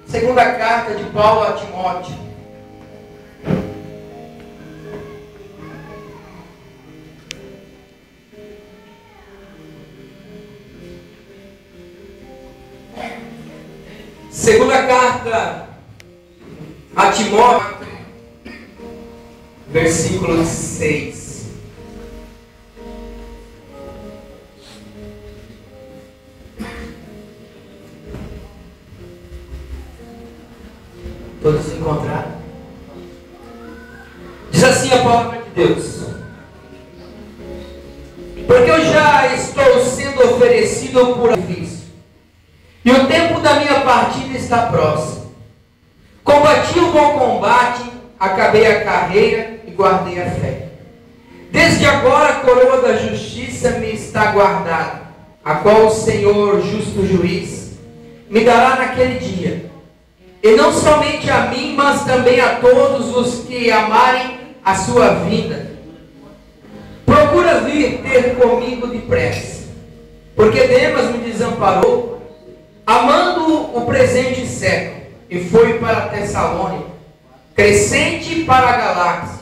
Segunda carta de Paulo a Timóteo. Segunda carta a Timóteo, versículo 6. Todos encontraram? Diz assim a palavra de Deus: porque eu já estou sendo oferecido por sacrifício, e o tempo da minha partida está próximo. Combati o bom combate, acabei a carreira e guardei a fé. Desde agora a coroa da justiça me está guardada, a qual o Senhor, justo juiz, me dará naquele dia. E não somente a mim, mas também a todos os que amarem a sua vinda. Procura vir ter comigo depressa, porque Demas me desamparou, amando o presente século, e foi para Tessalônica, Crescente para a Galáxia,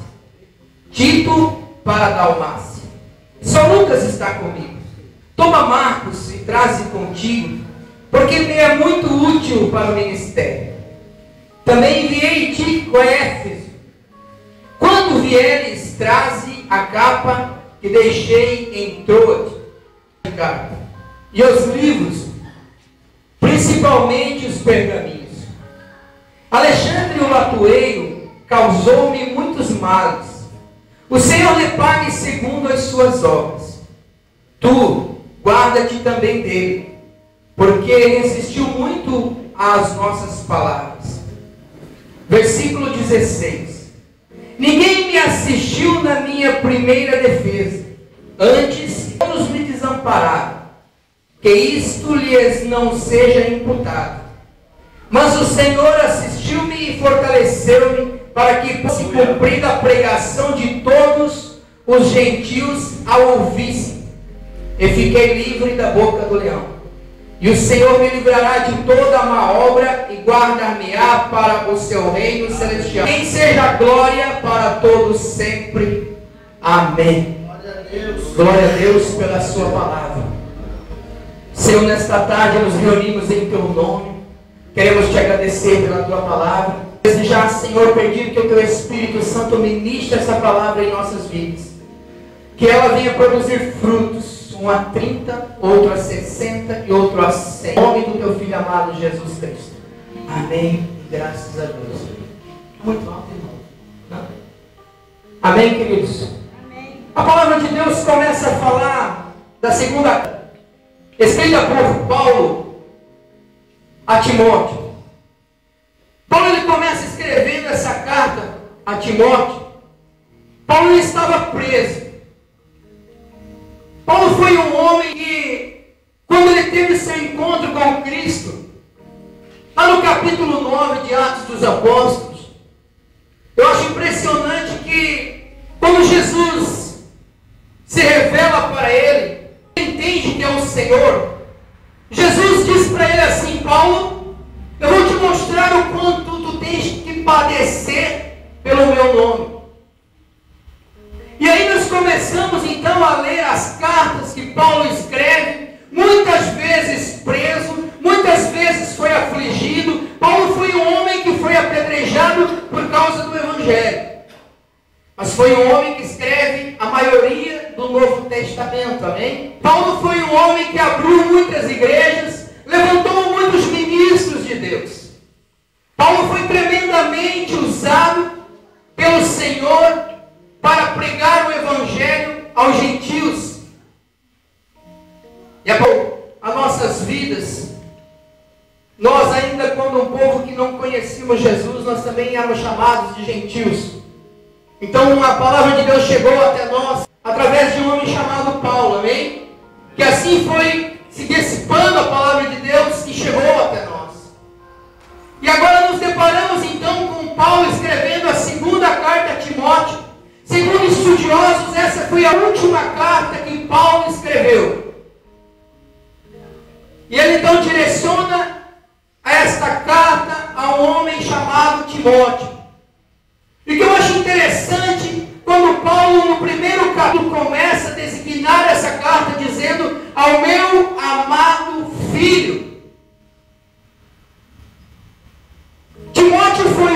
Tito para a Dalmácia. Só Lucas está comigo. Toma Marcos e traze contigo, porque me é muito útil para o ministério. Também enviei Tíquico a Éfeso. Quando vieres, traze a capa que deixei em Troade, e os livros, principalmente os pergaminhos. Alexandre o latoeiro causou-me muitos males. O Senhor lhe pague segundo as suas obras. Tu, guarda-te também dele, porque resistiu muito às nossas palavras. Versículo 16. Ninguém me assistiu na minha primeira defesa, antes todos me desampararam, que isto lhes não seja imputado. Mas o Senhor assistiu-me e fortaleceu-me, para que fosse cumprida a pregação de todos os gentios a ouvissem. E fiquei livre da boca do leão. E o Senhor me livrará de toda a má obra e guardar-me-á para o seu reino celestial. Quem seja a glória para todos sempre. Amém. Glória a Deus pela sua palavra. Senhor, nesta tarde nos reunimos em teu nome. Queremos te agradecer pela tua palavra. Desejar, Senhor, pedir que o teu Espírito Santo ministre essa palavra em nossas vidas. Que ela venha produzir frutos. Um a 30, outro a 60 e outro a 100. Em nome do teu Filho amado Jesus Cristo. Amém. Graças a Deus. Muito alto, irmão. Não? Amém, queridos? Amém. A palavra de Deus começa a falar da segunda, escrita por Paulo a Timóteo. Paulo ele começa escrevendo essa carta a Timóteo. Paulo estava preso. Paulo foi um homem que, quando ele teve seu encontro com Cristo, lá no capítulo 9 de Atos dos Apóstolos, eu acho impressionante que, quando Jesus se revela para ele, ele entende que é o Senhor. Jesus diz para ele assim: Paulo, eu vou te mostrar o quanto tu tens que padecer pelo meu nome. E aí nós começamos então a ler as cartas que Paulo escreve, muitas vezes preso, muitas vezes foi afligido. Paulo foi um homem que foi apedrejado por causa do Evangelho. Mas foi um homem que escreve a maioria do Novo Testamento, amém? Paulo foi um homem que abriu muitas igrejas, levantou muitos ministros de Deus. Paulo foi tremendamente usado pelo Senhor para pregar o Evangelho aos gentios. E as nossas vidas, nós ainda quando um povo que não conhecíamos Jesus, nós também éramos chamados de gentios. Então a palavra de Deus chegou até nós através de um homem chamado Paulo, amém? Que assim foi se dissipando a palavra de Deus e chegou até nós. E agora nos deparamos então com Paulo escrevendo a segunda carta a Timóteo. Segundo estudiosos, essa foi a última carta que Paulo escreveu. E ele então direciona a esta carta a Timóteo. E o que eu acho interessante, quando Paulo, no primeiro capítulo, começa a designar essa carta dizendo ao meu amado filho. Timóteo foi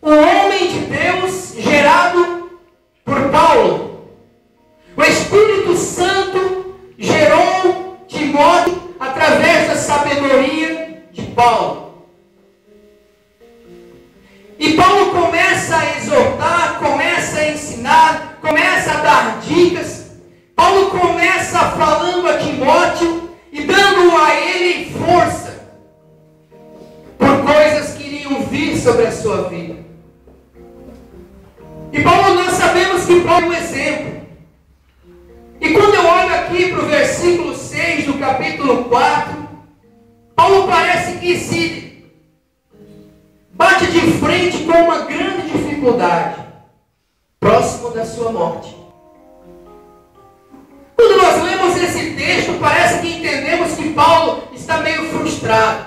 um homem de Deus gerado por Paulo. O Espírito Santo gerou Timóteo através da sabedoria de Paulo. E Paulo começa a exortar, começa a ensinar, começa a dar dicas. Paulo começa falando a Timóteo e dando a ele força por coisas que iriam vir sobre a sua vida. E Paulo, nós sabemos que Paulo é um exemplo. E quando eu olho aqui para o versículo 6 do capítulo 4, Paulo parece que se bate de frente com uma grande dificuldade, próximo da sua morte. Quando nós lemos esse texto, parece que entendemos que Paulo está meio frustrado.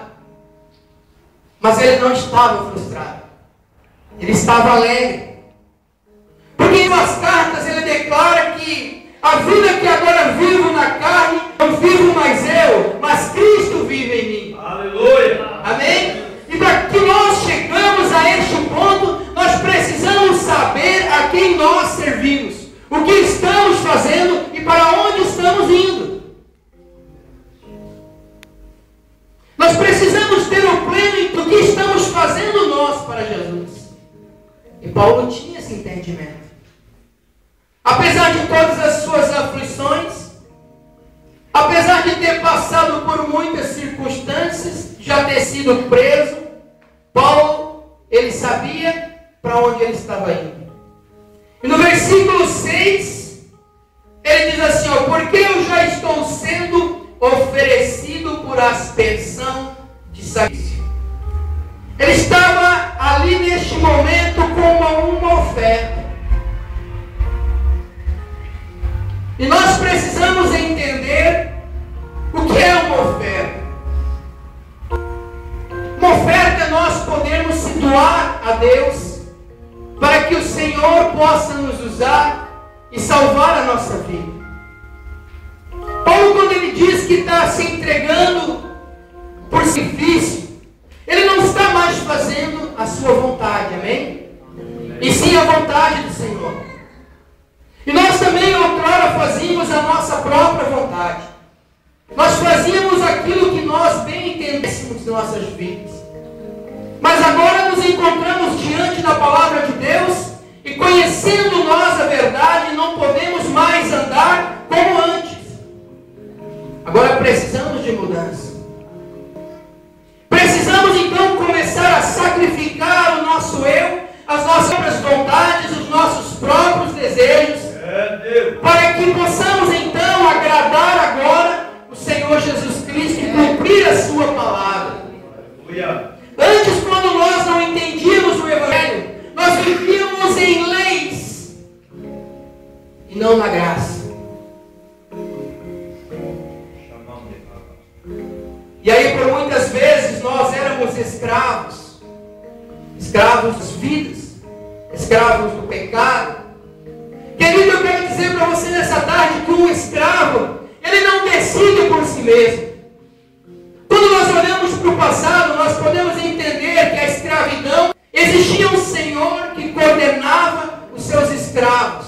Mas ele não estava frustrado. Ele estava alegre. Porque em suas cartas ele declara que a vida que agora vivo na carne, não vivo mais eu, mas Cristo vive em mim. Aleluia! Amém? E para que nós chegamos a este ponto, nós precisamos saber a quem nós servimos, o que estamos fazendo e para onde estamos indo. Nós precisamos ter o pleno do que estamos fazendo nós para Jesus. E Paulo tinha esse entendimento. Apesar de todas as suas aflições, apesar de ter passado por muitas circunstâncias, já ter sido preso, Paulo, ele sabia para onde ele estava indo. E no versículo 6, ele diz assim, ó, porque eu já estou sendo oferecido por aspersão de sacrifício. Ele estava ali neste momento com uma oferta. E nós precisamos entender o que é uma oferta. Uma oferta é nós podermos se doar a Deus para que o Senhor possa nos usar e salvar a nossa vida. Paulo, quando ele diz que está se entregando por sacrifício, ele não está mais fazendo a sua vontade, amém? E sim a vontade do Senhor. E nós também outrora fazíamos a nossa própria vontade. Nós fazíamos aquilo que nós bem entendêssemos em nossas vidas. Mas agora nos encontramos diante da palavra de Deus e conhecendo nós a verdade, não podemos mais andar como antes. Agora precisamos de mudança. Precisamos então começar a sacrificar o nosso eu, as nossas próprias vontades, os nossos próprios desejos, para que possamos então agradar agora o Senhor Jesus Cristo e cumprir a sua palavra. Antes, quando nós não entendíamos o Evangelho, nós vivíamos em leis e não na graça. E aí por muitas vezes nós éramos escravos das vidas, escravos do pecado. Querido, eu quero dizer para você nessa tarde que um escravo, ele não decide por si mesmo. Quando nós olhamos para o passado, nós podemos entender que a escravidão, existia um senhor que coordenava os seus escravos.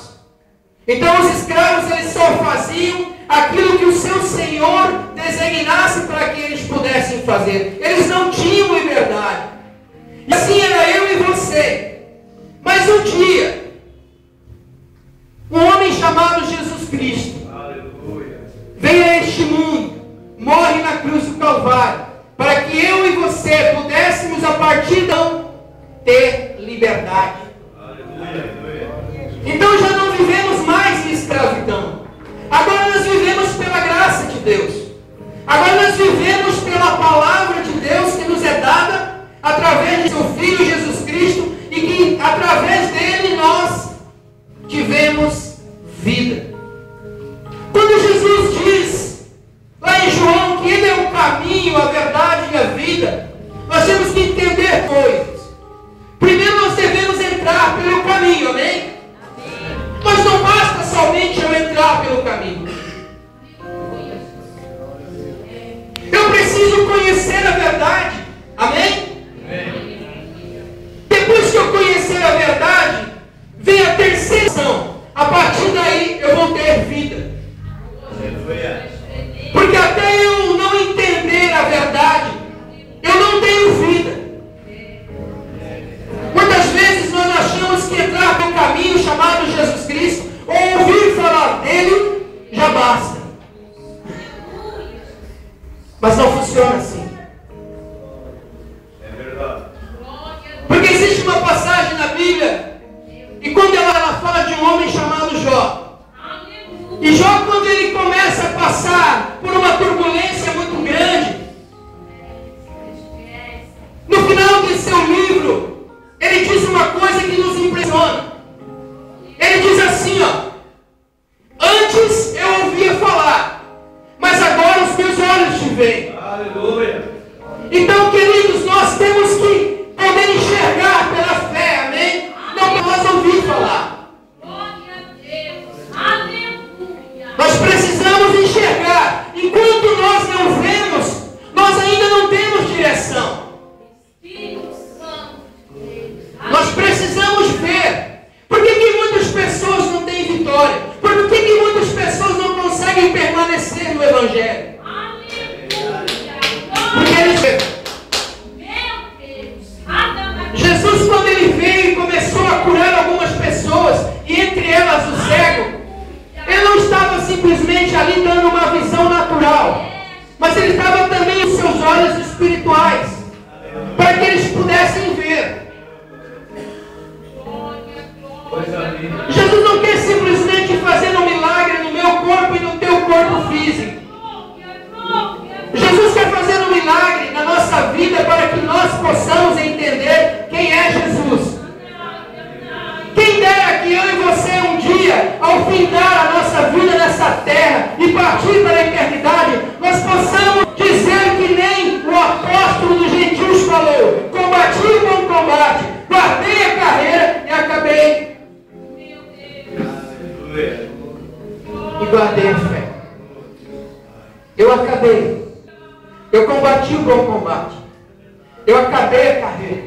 Então os escravos, eles só faziam aquilo que o seu senhor designasse para que eles pudessem fazer. Eles não tinham liberdade. E assim era eu e você. Mas um dia, um homem chamado Jesus Cristo vem a este mundo, morre na cruz do Calvário, para que eu e você pudéssemos a partir de então ter liberdade. Então já não vivemos mais em escravidão. Agora nós vivemos pela graça de Deus. Agora nós vivemos pela palavra de Deus que nos é dada através de seu Filho Jesus Cristo e que através dele nós tivemos vida. Quando Jesus diz lá em João que ele é o caminho, a verdade e a vida, nós temos que entender coisas. temos que poder enxergar pela fé, amém? Não nós ouvir falar. Nós precisamos enxergar. Enquanto nós não vemos, nós ainda não temos direção. Nós precisamos ver. Por que muitas pessoas não têm vitória? Por que muitas pessoas não conseguem permanecer no Evangelho? Porque eles... Jesus, quando ele veio e começou a curar algumas pessoas, e entre elas o cego, ele não estava simplesmente ali dando uma visão natural, mas ele estava também com seus olhos espirituais, para que eles pudessem ver. Jesus não quer simplesmente fazer um milagre no meu corpo e no teu corpo físico. Jesus quer fazer um milagre na nossa vida para que nós possamos entender quem é Jesus. Quem dera que eu e você um dia, ao findar a nossa vida nessa terra e partir para a eternidade, nós possamos dizer que nem o apóstolo dos gentios falou: combati o bom combate, guardei a carreira e acabei. E guardei a fé. Eu acabei. Eu combati o bom combate. Eu acabei a carreira.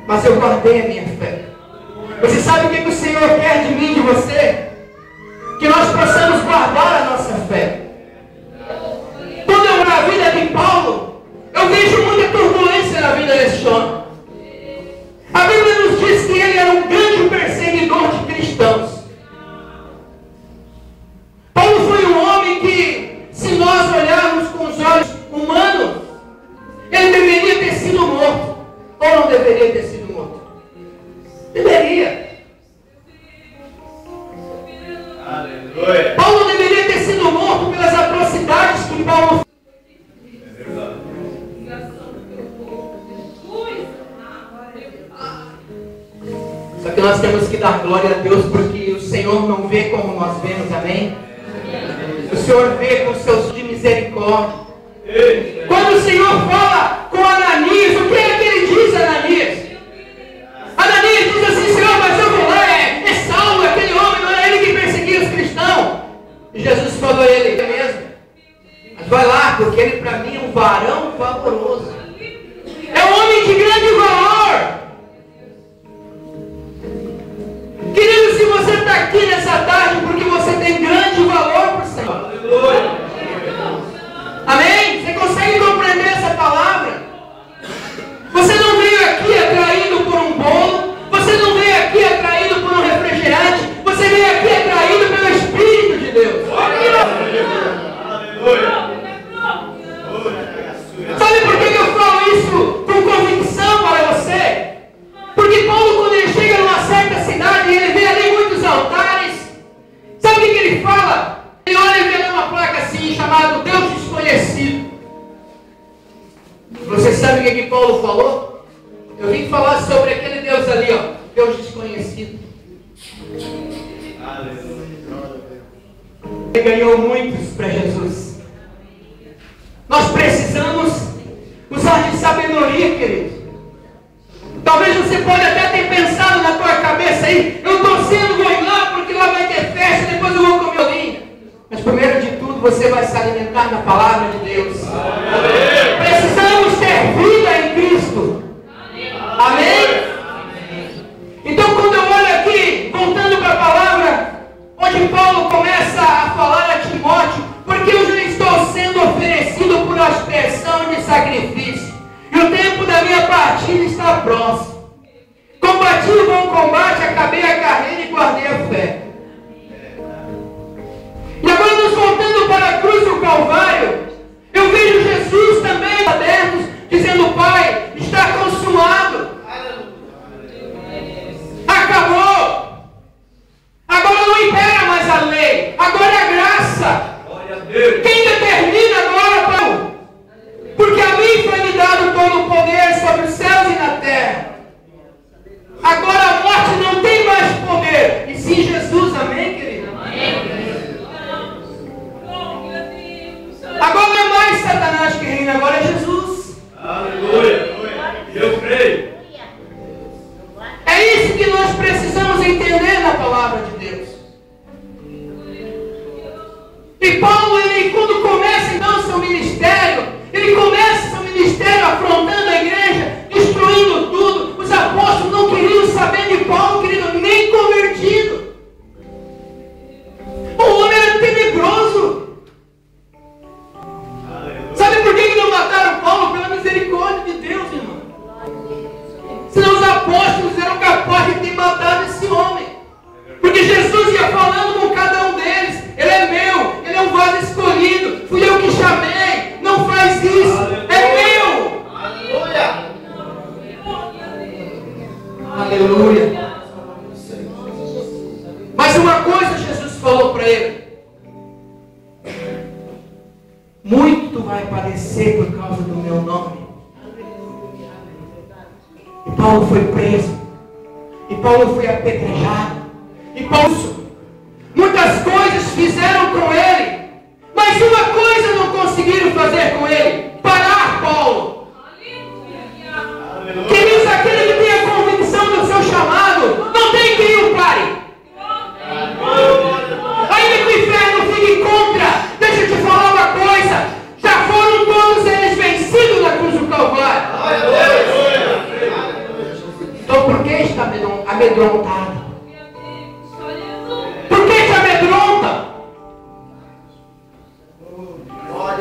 Mas eu guardei a minha fé. Você sabe o que o Senhor quer de mim e de você? Que nós possamos guardar a nossa fé. Quando eu olho a vida de Paulo, eu vejo muita turbulência na vida desse homem. A Bíblia nos diz que ele era um grande perseguidor de cristãos. Paulo foi um homem que, se nós olharmos com os olhos humanos, ele deveria ter sido morto. Ou não deveria ter sido morto? Deveria. Aleluia. Paulo deveria ter sido morto pelas atrocidades que Paulo fez. Só que nós temos que dar glória a Deus, porque o Senhor não vê como nós vemos, amém? O Senhor vê com seus de misericórdia. Quando o Senhor fala com Ananias, o que é que ele diz, Ananias? Ananias diz assim: Senhor, mas eu vou lá, é Saulo, aquele homem, não era ele que perseguia os cristãos. E Jesus falou a ele: é mesmo? Mas vai lá, porque ele para mim é um varão valoroso. É um homem de grande valor. Querido, se você está aqui nessa tarde, porque você tem grande valor para o Senhor. Aleluia. Amém? Você consegue compreender essa palavra? Você não veio aqui atraído por um bolo. Você não veio aqui atraído por um refrigerante. Você veio aqui atraído pelo Espírito de Deus. Sabe por que eu falo isso com convicção para você? Porque Paulo, quando ele chega numa certa cidade e ele vê ali muitos altares, sabe o que ele fala? Ele olha e vê uma placa assim, chamada Deus Desconhecido. Você sabe o que Paulo falou? Eu vim falar sobre aquele Deus ali, ó, Deus Desconhecido. Ele ganhou muitos para Jesus. Nós precisamos usar de sabedoria, querido. Talvez você pode até ter pensado na tua cabeça aí: eu estou sendo, vou ir lá porque lá vai ter festa, depois eu vou comer o vinho. Mas primeiro de tudo, você vai se alimentar na palavra de Deus. Amém. Precisamos ter vida em Cristo. Amém? Então, quando eu olho aqui, voltando para a palavra, onde Paulo começa a falar a Timóteo: porque eu já estou sendo oferecido por aspersão de sacrifício, e o tempo da minha partida está próximo. Combati o bom combate, acabei a carreira e guardei a fé. E agora, nos voltando para a cruz do Calvário, eu vejo Jesus também abertos, dizendo: Pai, está consumado. Acabou. Agora não impera mais a lei, agora é a graça. Quem determina agora, Paulo? Porque a mim foi me dado todo o poder sobre os céus e na terra. Agora a morte não tem mais poder, e sim Jesus, amém, querido? Amém. Agora não é mais Satanás que reina, agora é Jesus. Aleluia. Aleluia. Mas uma coisa Jesus falou para ele: muito tu vai padecer por causa do meu nome. E Paulo foi preso. E Paulo foi apedrejado. E Paulo, muitas coisas fizeram com ele. Mas uma coisa não conseguiram fazer com ele: parar Paulo. Queridos, aquele que tem a convicção do seu chamado, não tem quem o pare. Ainda que o inferno fique contra, deixa eu te falar uma coisa: já foram todos eles vencidos na cruz do Calvário. Então por que está amedrontado? Por que te amedronta?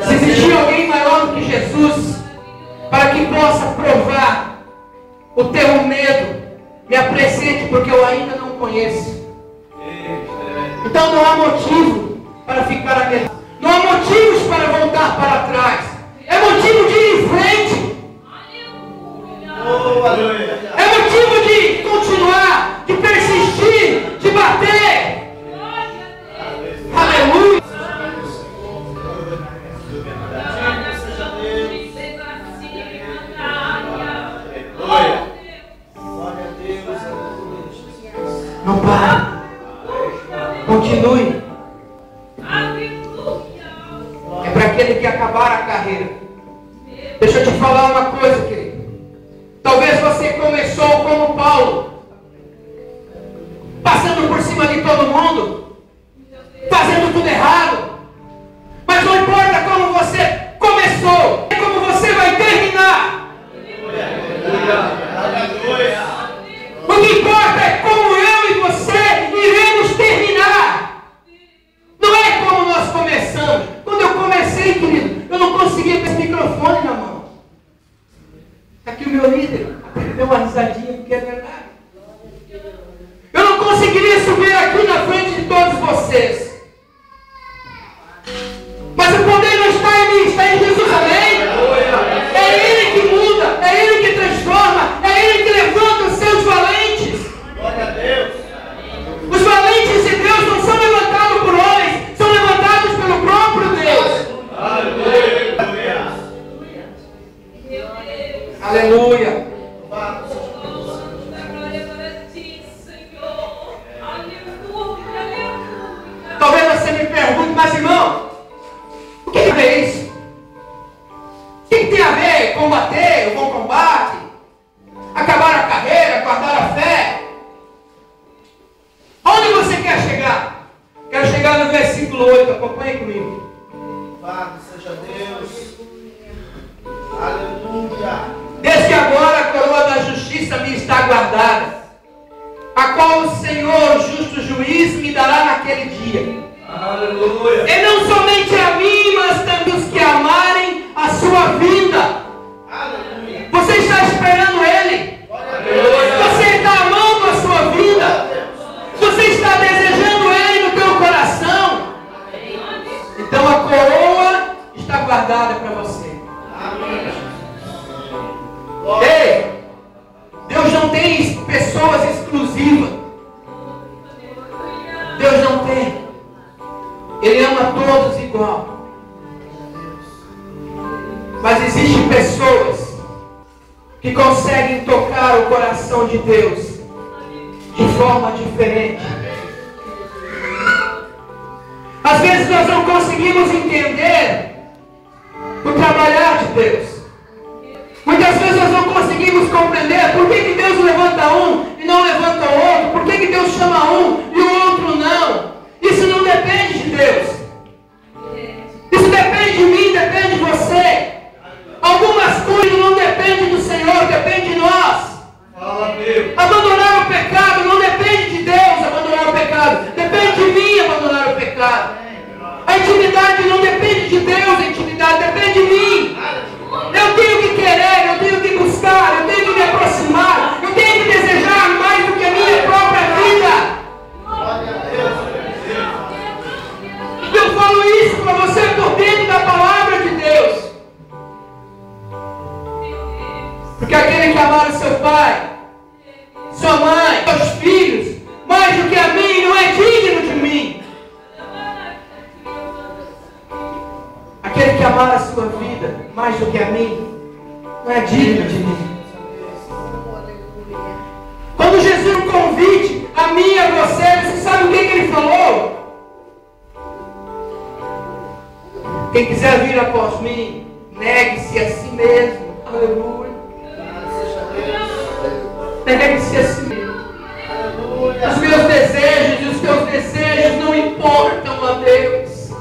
Se existir alguém maior do que Jesus, para que possa provar o teu medo, me apresente, porque eu ainda não conheço. Então não há motivo para ficar amedrontado. Não há motivos para voltar para trás. É motivo de ir em frente. É motivo de continuar, de persistir, de bater. Aleluia. Não pare. Continue. É para aquele que acabar a carreira. Deixa eu te falar uma coisa, querido. Talvez você começou como Paulo, passando por cima de todo mundo, fazendo tudo errado. Mas não importa como você começou, é como você vai terminar. O que importa é como eu e você iremos terminar. Não é como nós começamos. Quando eu comecei, querido, eu não conseguia ter esse microfone na mão. Aqui o meu líder deu uma risadinha, porque é verdade. Eu não conseguiria subir aqui na frente de todos vocês. Mas o poder não está em mim, está em Jesus, amém? É Ele que muda, é Ele que transforma, é Ele que levanta os seus valentes. Os valentes de Deus não são levantados por homens, são levantados pelo próprio Deus. Aleluia. Talvez você me pergunte: mas irmão, o que é isso? O que tem a ver combater, o bom combate, acabar a carreira, guardar a fé? Onde você quer chegar? Quero chegar no versículo 8, acompanhe comigo. Louvado seja Deus. Aleluia. Desde agora a coroa da justiça me está guardada, a qual o Senhor, justo juiz, me dará naquele dia. Aleluia. E não somente a mim, mas também os que amarem a sua vinda. Aleluia. Você está esperando Ele? Você está amando a sua vida? Você está desejando Ele no teu coração? Então a coroa está guardada para você. Ei, Deus não tem pessoas exclusivas. Deus não tem. Ele ama todos igual. Mas existem pessoas que conseguem tocar o coração de Deus de forma diferente. Às vezes nós não conseguimos entender o trabalhar de Deus. Muitas vezes nós não conseguimos compreender por que Deus levanta um e não levanta o outro. Por que Deus chama um e o outro não. Isso não depende de Deus. Isso depende de mim, depende de você. Algumas coisas não dependem do Senhor, depende de nós. Abandonar o pecado não depende de Deus, abandonar o pecado. Depende de mim abandonar o pecado. A intimidade não depende de Deus, a intimidade depende de mim. Eu tenho que querer, eu tenho que buscar, eu tenho que me aproximar, eu tenho que desejar mais do que a minha própria vida. Eu falo isso para você por dentro da palavra de Deus. Porque aquele que amar o seu pai, sua mãe, seus filhos, mais do que a mim, não é digno de mim. Aquele que amar a sua vida mais do que a mim, não é digno de mim. Quando Jesus um convite a mim e a você sabe o que ele falou? Quem quiser vir após mim, negue-se a si mesmo. Aleluia. Negue-se a si mesmo. Os meus desejos e os teus desejos não importam a Deus.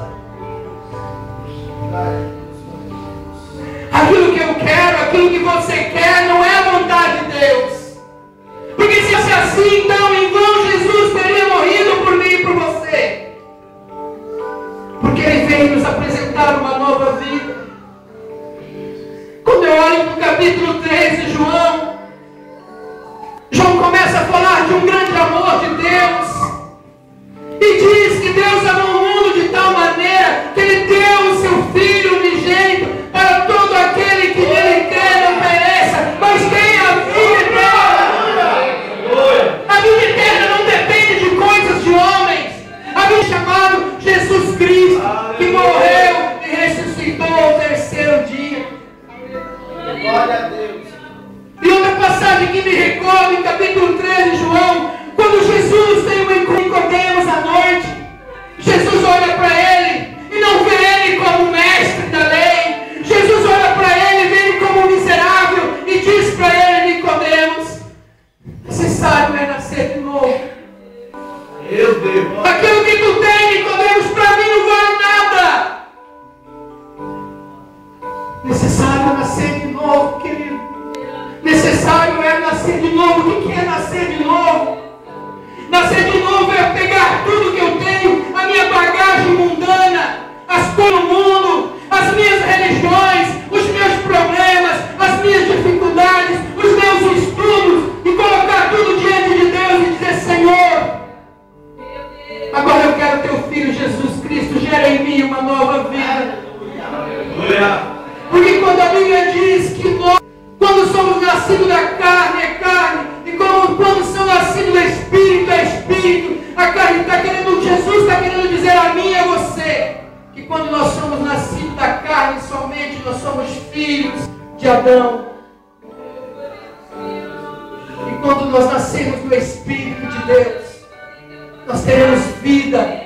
Aquilo que eu quero, aquilo que você quer, não é a vontade de Deus. Porque se fosse assim, então em vão Jesus teria morrido por mim e por você. Porque Ele veio nos apresentar uma nova vida. Quando eu olho para o capítulo 3 de João, João começa a falar de um grande amor de Deus. E diz que Deus amou o mundo de tal maneira que Ele deu o seu Filho unigênito para todo aquele que nele crê não pereça, mas tenha a vida eterna. A vida eterna não depende de coisas de homens. A vida é chamado Jesus Cristo, que morreu e ressuscitou ao terceiro dia. Glória a Deus. E outra passagem que me recorda em capítulo 13 de João, quando Jesus tem um encontro com Nicodemos à noite, Jesus olha para ele e não vê ele como mestre da lei. Jesus olha para ele e vê ele como miserável e diz para ele: Nicodemos, necessário é nascer de novo. Meu Deus. Aquilo que tu tem, Nicodemos, para mim não vale nada. Necessário é nascer de novo, querido. Necessário é nascer de novo. O que é nascer de novo? Nascer de novo é pegar tudo que eu tenho, a minha bagagem mundana, as coisas do mundo, as minhas religiões, os meus problemas, as minhas dificuldades, os meus estudos, e colocar tudo diante de Deus e dizer: Senhor, agora eu quero teu Filho Jesus Cristo, gera em mim uma nova vida. Porque quando a Bíblia diz que nós, quando somos nascidos da carne, é carne, e quando somos nascidos do Espírito, é Espírito, a carne está querendo, Jesus está querendo dizer a mim e a você, que quando nós somos nascidos da carne somente, nós somos filhos de Adão. E quando nós nascemos do Espírito de Deus, nós teremos vida.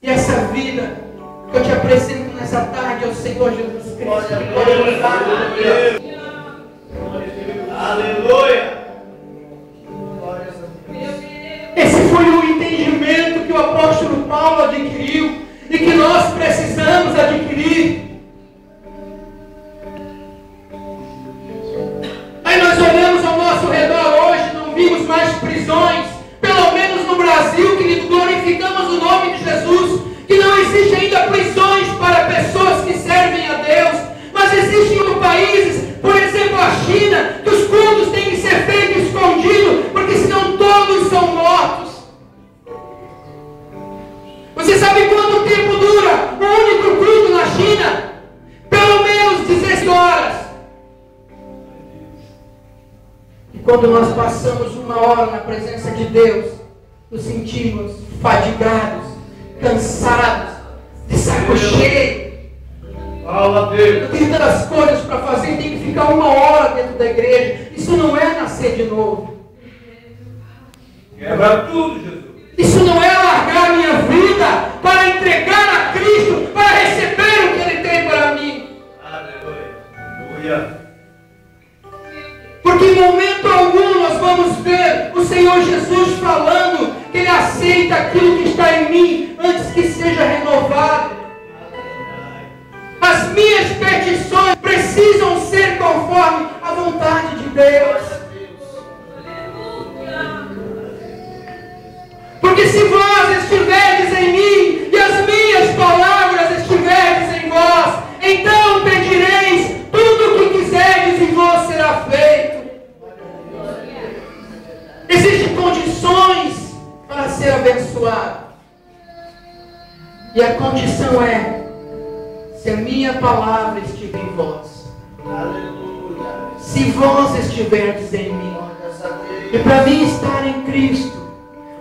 E essa vida que eu te apresento nessa tarde é o Senhor Jesus Cristo. Aleluia. Esse foi o entendimento que o apóstolo Paulo adquiriu e que nós precisamos adquirir. Aí nós olhamos ao nosso redor hoje, não vimos mais prisões, pelo menos no Brasil, que glorificamos o nome de Jesus, que não existe ainda prisões para pessoas que servem a Deus, mas existem outros países, por exemplo a China, que os cultos têm que ser feitos escondidos, porque senão todos são mortos. Você sabe quanto tempo dura o único culto na China? Pelo menos 16 horas. E quando nós passamos uma hora na presença de Deus, nos sentimos fadigados, cansados, de saco cheio. Eu tenho tantas coisas para fazer, tem que ficar uma hora dentro da igreja. Isso não é nascer de novo. Quebra tudo, Jesus. Isso não é largar a minha vida para entregar a Cristo, para receber o que Ele tem para mim. Aleluia. Porque em momento algum nós vamos ver o Senhor Jesus falando que Ele aceita aquilo que está em mim antes que seja renovado. As minhas petições precisam ser conforme a vontade de Deus. Porque se vós estiverdes em mim e as minhas palavras estiverdes em vós, então pedireis tudo o que quiserdes e vos será feito. Existem condições para ser abençoado. E a condição é: se a minha palavra estiver em vós. Aleluia. Se vós estiverdes em mim. E para mim estar em Cristo,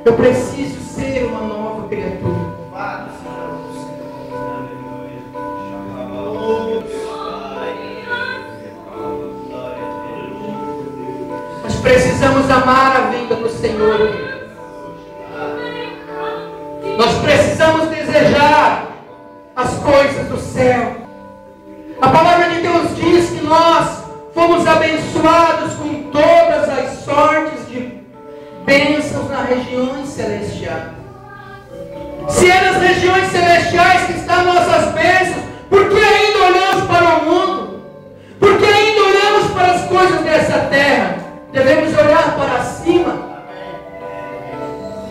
eu preciso ser uma nova criatura. Nós precisamos amar a vinda do Senhor. Nós precisamos desejar as coisas do céu. A palavra de Deus diz que nós fomos abençoados com todas as sortes de bênçãos nas regiões celestiais. Se é nas regiões celestiais que estão nossas bênçãos, por que ainda olhamos para o mundo? Por que ainda olhamos para as coisas dessa terra? Devemos olhar para cima,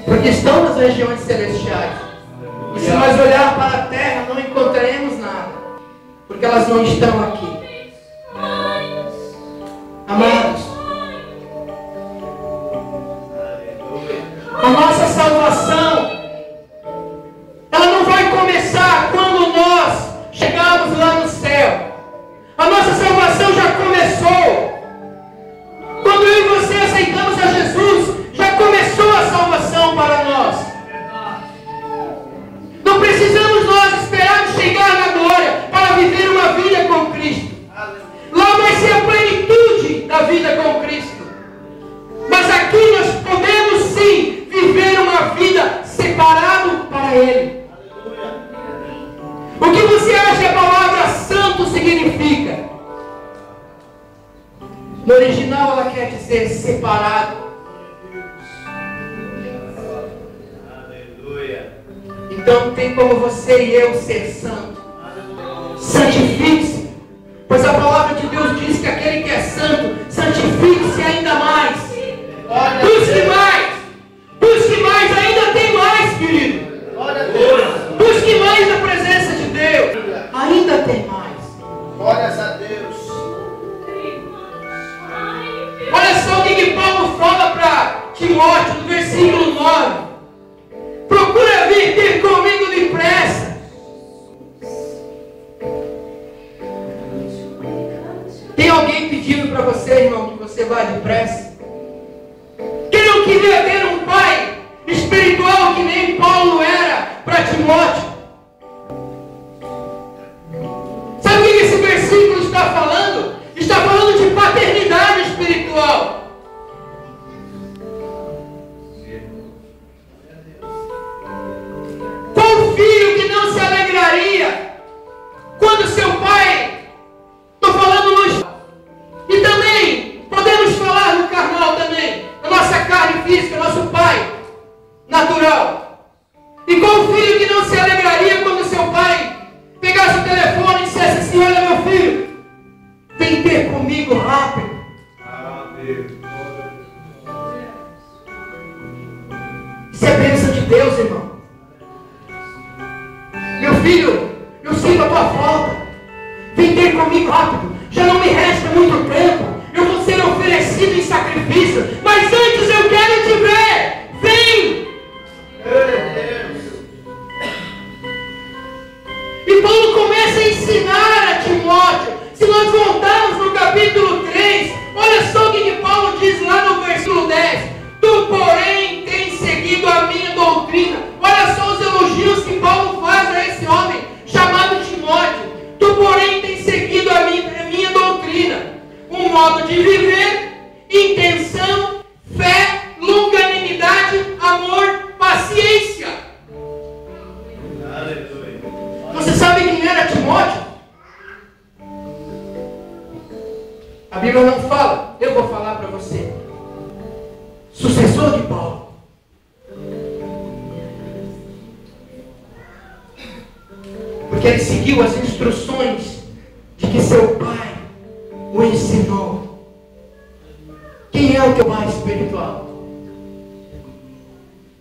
porque estão nas regiões celestiais. E se nós olhar para a terra, não encontraremos nada, porque elas não estão aqui. Amados, a nossa salvação, ela não vai começar quando nós chegarmos lá no céu. A nossa salvação já começou. Quando eu e você aceitamos a Jesus, já começou a salvação para nós. Não precisamos nós esperarmos chegar na glória para viver uma vida com Cristo. Lá vai ser a plenitude da vida com Cristo. Mas aqui nós podemos sim viver uma vida separado para Ele. O que você acha que a palavra santo significa? No original ela quer dizer separado. Então tem como você e eu ser santo. Santifique-se. Pois a palavra de Deus diz que aquele que é santo, santifique-se ainda mais. Busque mais. Busque mais. Ainda tem mais, querido. Busque mais a presença de Deus. Ainda tem mais. Glórias a Deus. Olha só o que Paulo fala para Timóteo no versículo 9. Procura vir ter comigo depressa. Tem alguém pedindo para você, irmão, que você vá depressa? Quem não queria ter um pai espiritual que nem Paulo era para Timóteo? Sabe o que esse versículo está falando? Está falando de paternidade espiritual. Qual filho que não se alegraria quando seu pai, estou falando no, e também podemos falar no carnal também, na nossa carne física, nosso pai natural. E qual filho que não se alegraria quando seu pai pegasse o telefone e dissesse assim: olha, meu filho, vem ter comigo rápido. Isso é bênção de Deus, irmão. Meu filho, eu sinto a tua falta. Vem ter comigo rápido. Já não me resta muito tempo. Eu vou ser oferecido em sacrifício. Mas antes eu quero te ver. Vem! E Paulo começa a ensinar a Timóteo. Se nós voltarmos no capítulo 3, olha só o que Paulo diz lá no versículo 10. Tu, porém, tens seguido a minha doutrina. Olha só os elogios que Paulo faz a esse homem chamado Timóteo. Tu, porém, tens seguido a minha doutrina. Um modo de viver, intenção, fé, longanimidade, amor, paciência. Você sabe quem era Timóteo? A Bíblia não fala, eu vou falar para você. Sucessor de Paulo. Porque ele seguiu as instruções de que seu pai o ensinou. Quem é o teu pai espiritual?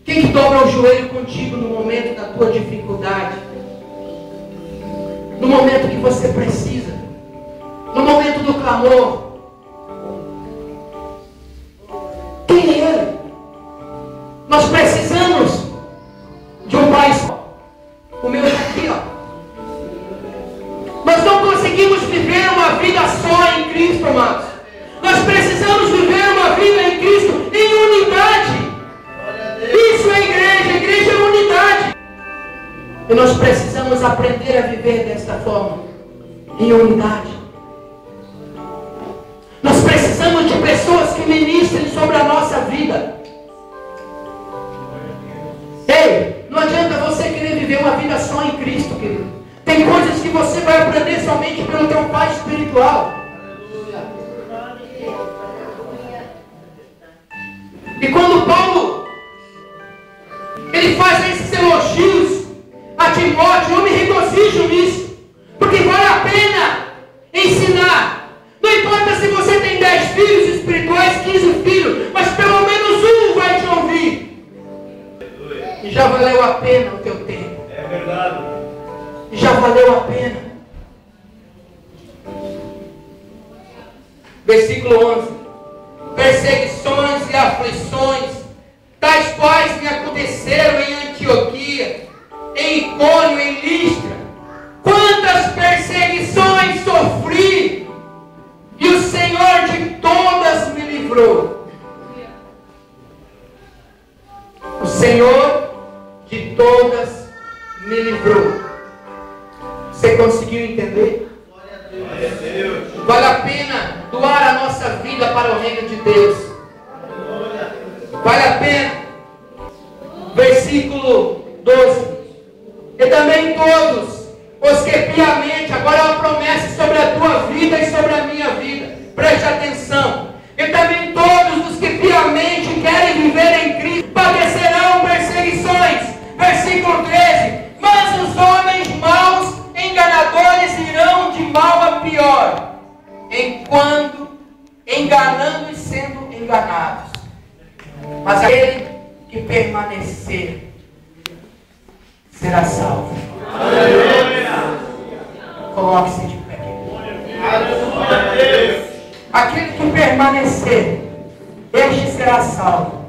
Quem que dobra o joelho contigo no momento da tua dificuldade? No momento que você precisa? No momento do clamor? Quem é ele? Nós precisamos de um pai só. O meu está aqui, ó. Nós não conseguimos viver uma vida só em Cristo, amados. Nós precisamos viver uma vida em Cristo em forma, em unidade. Nós precisamos de pessoas que ministrem sobre a nossa vida. Ei, não adianta você querer viver uma vida só em Cristo, querido. Tem coisas que você vai aprender somente pelo teu pai espiritual. E quando Paulo ele faz esses elogios a Timóteo, eu me regozijo nisso, porque vale a pena ensinar. Não importa se você tem 10 filhos espirituais, 15 filhos, mas pelo menos um vai te ouvir. E já valeu a pena o teu tempo. É verdade. E já valeu a pena. Versículo 11. Perseguições e aflições, tais quais me aconteceram em Antioquia, em Icônio, em Listra. Quantas perseguições sofri, e o Senhor de todas me livrou. O Senhor de todas me livrou. Você conseguiu entender? Vale a pena doar a nossa vida para o reino de Deus. Vale a pena. Versículo 12. E também todos os que piamente, agora é uma promessa sobre a tua vida e sobre a minha vida. Preste atenção. E também todos os que piamente querem viver em Cristo padecerão perseguições. Versículo 13. Mas os homens maus, enganadores, irão de mal a pior, enquanto enganando e sendo enganados. Mas aquele que permanecer será salvo. Coloque-se de pé. Aquele que permanecer, este será salvo.